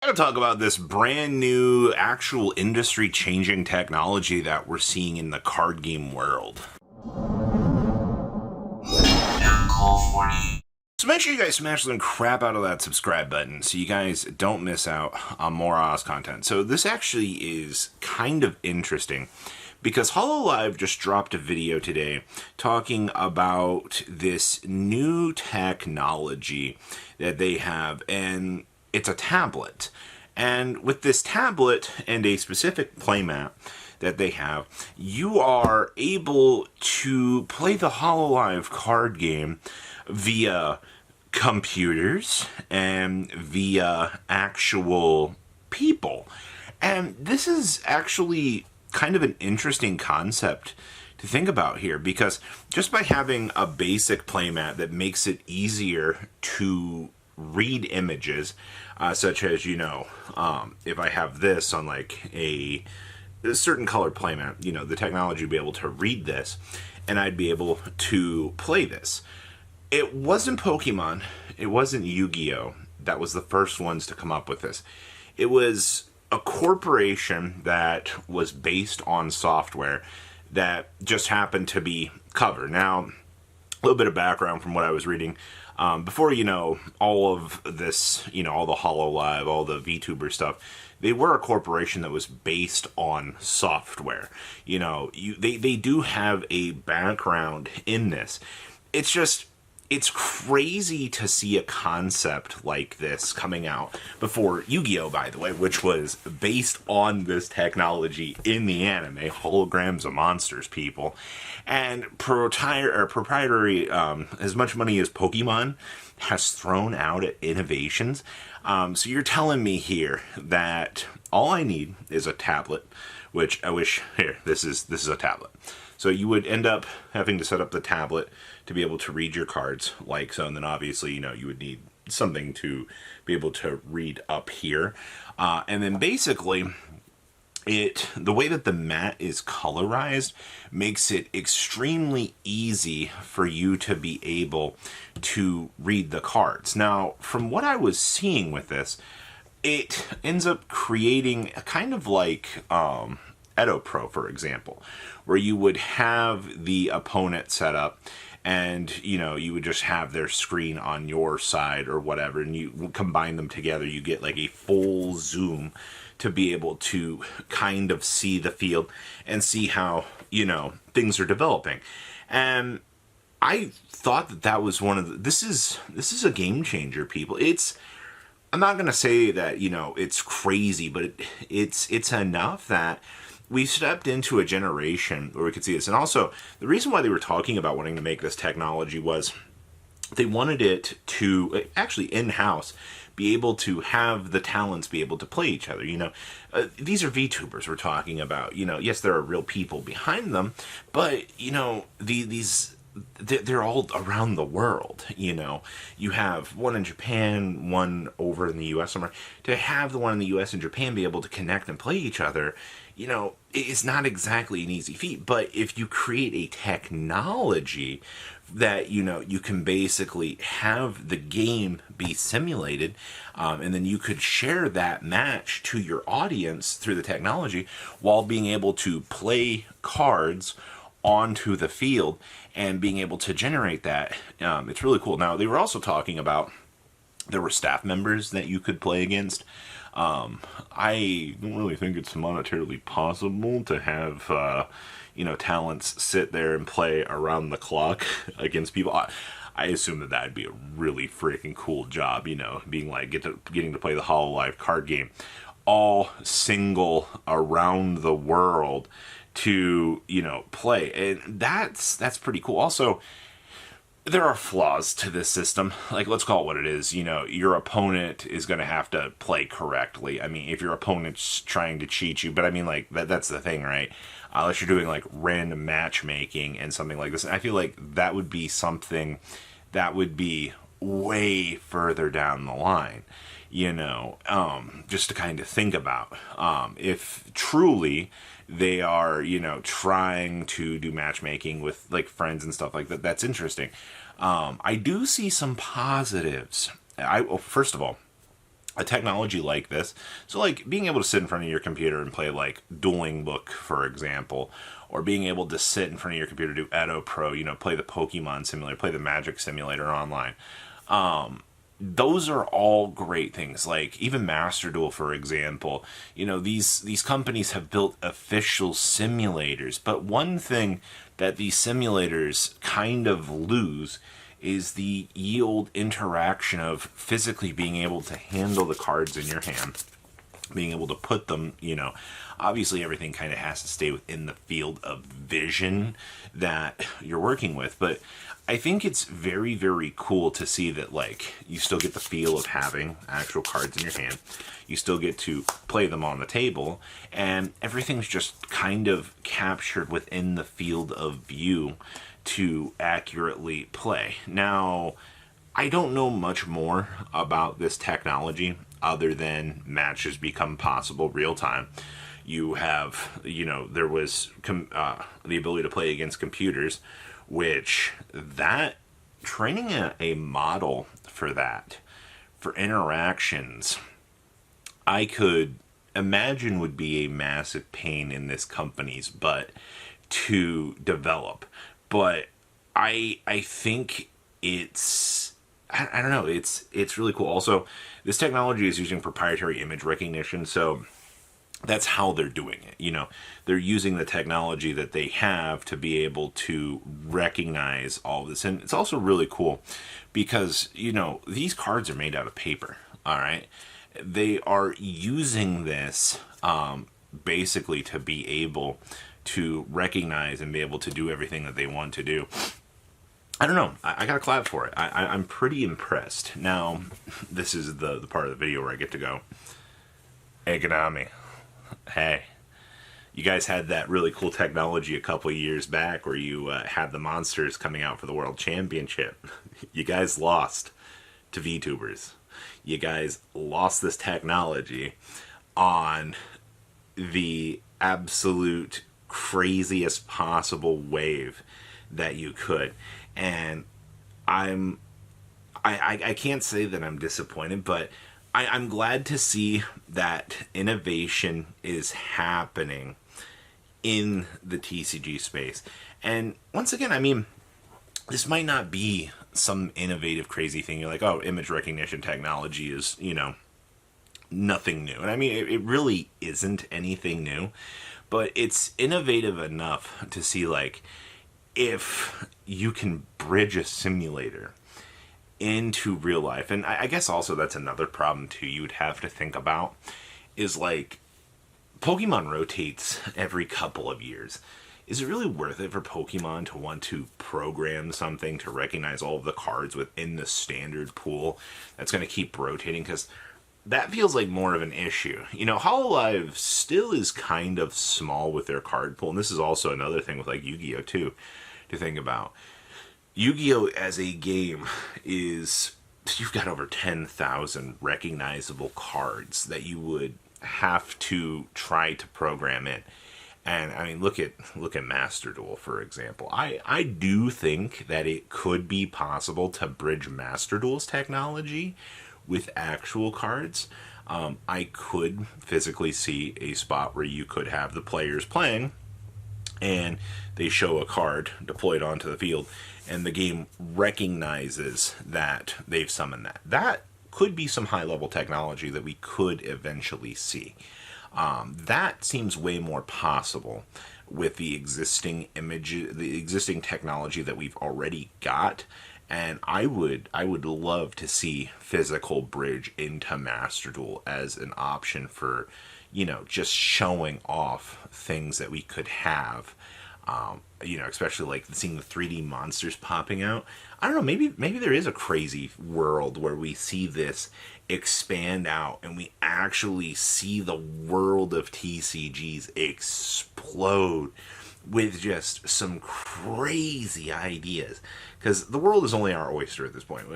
I'm going to talk about this brand new, actual industry changing technology that we're seeing in the card game world. So make sure you guys smash the crap out of that subscribe button so you guys don't miss out on more Oz content. So this actually is kind of interesting because Hololive just dropped a video today talking about this new technology that they have, and it's a tablet. And with this tablet and a specific playmat that they have, you are able to play the Hololive card game via computers and via actual people. And this is actually kind of an interesting concept to think about here, because just by having a basic playmat that makes it easier to read images, such as, if I have this on like a certain colored playmat, the technology would be able to read this and I'd be able to play this. It wasn't Pokemon, it wasn't Yu-Gi-Oh! That was the first ones to come up with this. It was a corporation that was based on software that just happened to be covered. Now, a little bit of background from what I was reading. Before, all of this, all the Hololive, all the VTuber stuff, they were a corporation that was based on software. They do have a background in this. It's crazy to see a concept like this coming out before Yu-Gi-Oh, by the way, which was based on this technology in the anime, holograms of monsters, people. And proprietary, as much money as Pokemon has thrown out at innovations. So you're telling me here that all I need is a tablet, which I wish, here, this is a tablet. So you would end up having to set up the tablet to be able to read your cards like so, and then obviously, you would need something to be able to read up here. And then basically, the way that the mat is colorized makes it extremely easy for you to be able to read the cards. Now, from what I was seeing with this, it ends up creating a kind of like Edo Pro, for example, where you would have the opponent set up and, you would just have their screen on your side or whatever, and you combine them together, you get like a full zoom to be able to kind of see the field and see how, things are developing. And I thought that was one of the, this is a game changer, people. I'm not going to say that, it's crazy, but it's enough that we stepped into a generation where we could see this. And also, the reason why they were talking about wanting to make this technology was they wanted it to, actually in-house, be able to have the talents be able to play each other. These are VTubers we're talking about. Yes, there are real people behind them, but, they're all around the world. You have one in Japan, one over in the US somewhere. To have the one in the US and Japan be able to connect and play each other, it's not exactly an easy feat. But if you create a technology that, you can basically have the game be simulated, and then you could share that match to your audience through the technology while being able to play cards onto the field and being able to generate that. It's really cool. Now, they were also talking about there were staff members that you could play against. I don't really think it's monetarily possible to have, talents sit there and play around the clock against people. I assume that that'd be a really freaking cool job, being like getting to play the Hololive card game all single around the world to, play. And that's pretty cool. Also, there are flaws to this system. Like, let's call it what it is. Your opponent is going to have to play correctly. I mean, if your opponent's trying to cheat you, but I mean, like, that's the thing, right? Unless you're doing, like, random matchmaking and something like this. And I feel like that would be something that would be way further down the line, just to kind of think about. If truly they are, trying to do matchmaking with like friends and stuff like that, that's interesting. I do see some positives. First of all, a technology like this. So like being able to sit in front of your computer and play like Dueling Book, for example, or being able to sit in front of your computer, do Edo Pro, play the Pokemon Simulator, play the Magic Simulator online. Those are all great things. Like even Master Duel, for example, these companies have built official simulators, but one thing that these simulators kind of lose is the yield interaction of physically being able to handle the cards in your hand, being able to put them, obviously everything kind of has to stay within the field of vision that you're working with, but I think it's very, very cool to see that, like, you still get the feel of having actual cards in your hand. You still get to play them on the table, and everything's just kind of captured within the field of view to accurately play. Now, I don't know much more about this technology other than matches become possible real time. You have, there was the ability to play against computers, which that training a model for that, for interactions, I could imagine would be a massive pain in this company's butt to develop. But I think it's, I don't know, it's really cool. Also, this technology is using proprietary image recognition, so that's how they're doing it. They're using the technology that they have to be able to recognize all this. And it's also really cool because, these cards are made out of paper. All right. They are using this basically to be able to recognize and be able to do everything that they want to do. I don't know. I got to clap for it. I'm pretty impressed. Now, this is the part of the video where I get to go, hey, Konami. Hey, you guys had that really cool technology a couple of years back where you had the monsters coming out for the World Championship. You guys lost to VTubers. You guys lost this technology on the absolute craziest possible wave that you could. And I can't say that I'm disappointed, but I'm glad to see that innovation is happening in the TCG space. And once again, this might not be some innovative, crazy thing. You're like, oh, image recognition technology is, nothing new. And it really isn't anything new, but it's innovative enough to see, like, if you can bridge a simulator into real life. And I guess also that's another problem too you would have to think about is, like, Pokemon rotates every couple of years. Is it really worth it for Pokemon to want to program something to recognize all of the cards within the standard pool that's going to keep rotating? Because that feels like more of an issue. Hololive still is kind of small with their card pool, and this is also another thing with, like, Yu-Gi-Oh! Too, to think about. Yu-Gi-Oh! As a game is, you've got over 10,000 recognizable cards that you would have to try to program in. And look at Master Duel, for example. I do think that it could be possible to bridge Master Duel's technology with actual cards. I could physically see a spot where you could have the players playing and they show a card deployed onto the field, and the game recognizes that they've summoned that. That could be some high-level technology that we could eventually see. That seems way more possible with the existing technology that we've already got. And I would love to see physical bridge into Master Duel as an option for, just showing off things that we could have. Especially like seeing the 3D monsters popping out. I don't know, maybe there is a crazy world where we see this expand out and we actually see the world of TCGs explode with just some crazy ideas. Because the world is only our oyster at this point.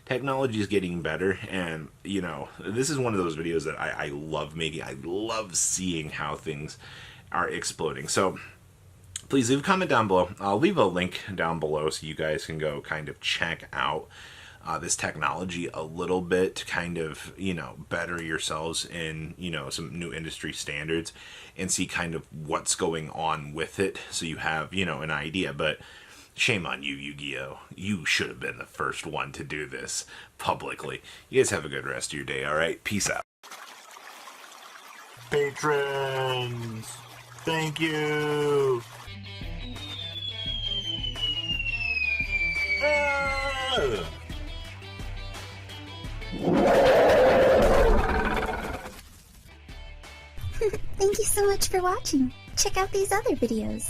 Technology is getting better, and, this is one of those videos that I love making. I love seeing how things are exploding. So please leave a comment down below. I'll leave a link down below so you guys can go kind of check out this technology a little bit to kind of, better yourselves in, some new industry standards and see kind of what's going on with it. So you have, an idea, but shame on you, Yu-Gi-Oh! You should have been the first one to do this publicly. You guys have a good rest of your day, alright? Peace out. Patrons! Thank you! Thank you so much for watching. Check out these other videos.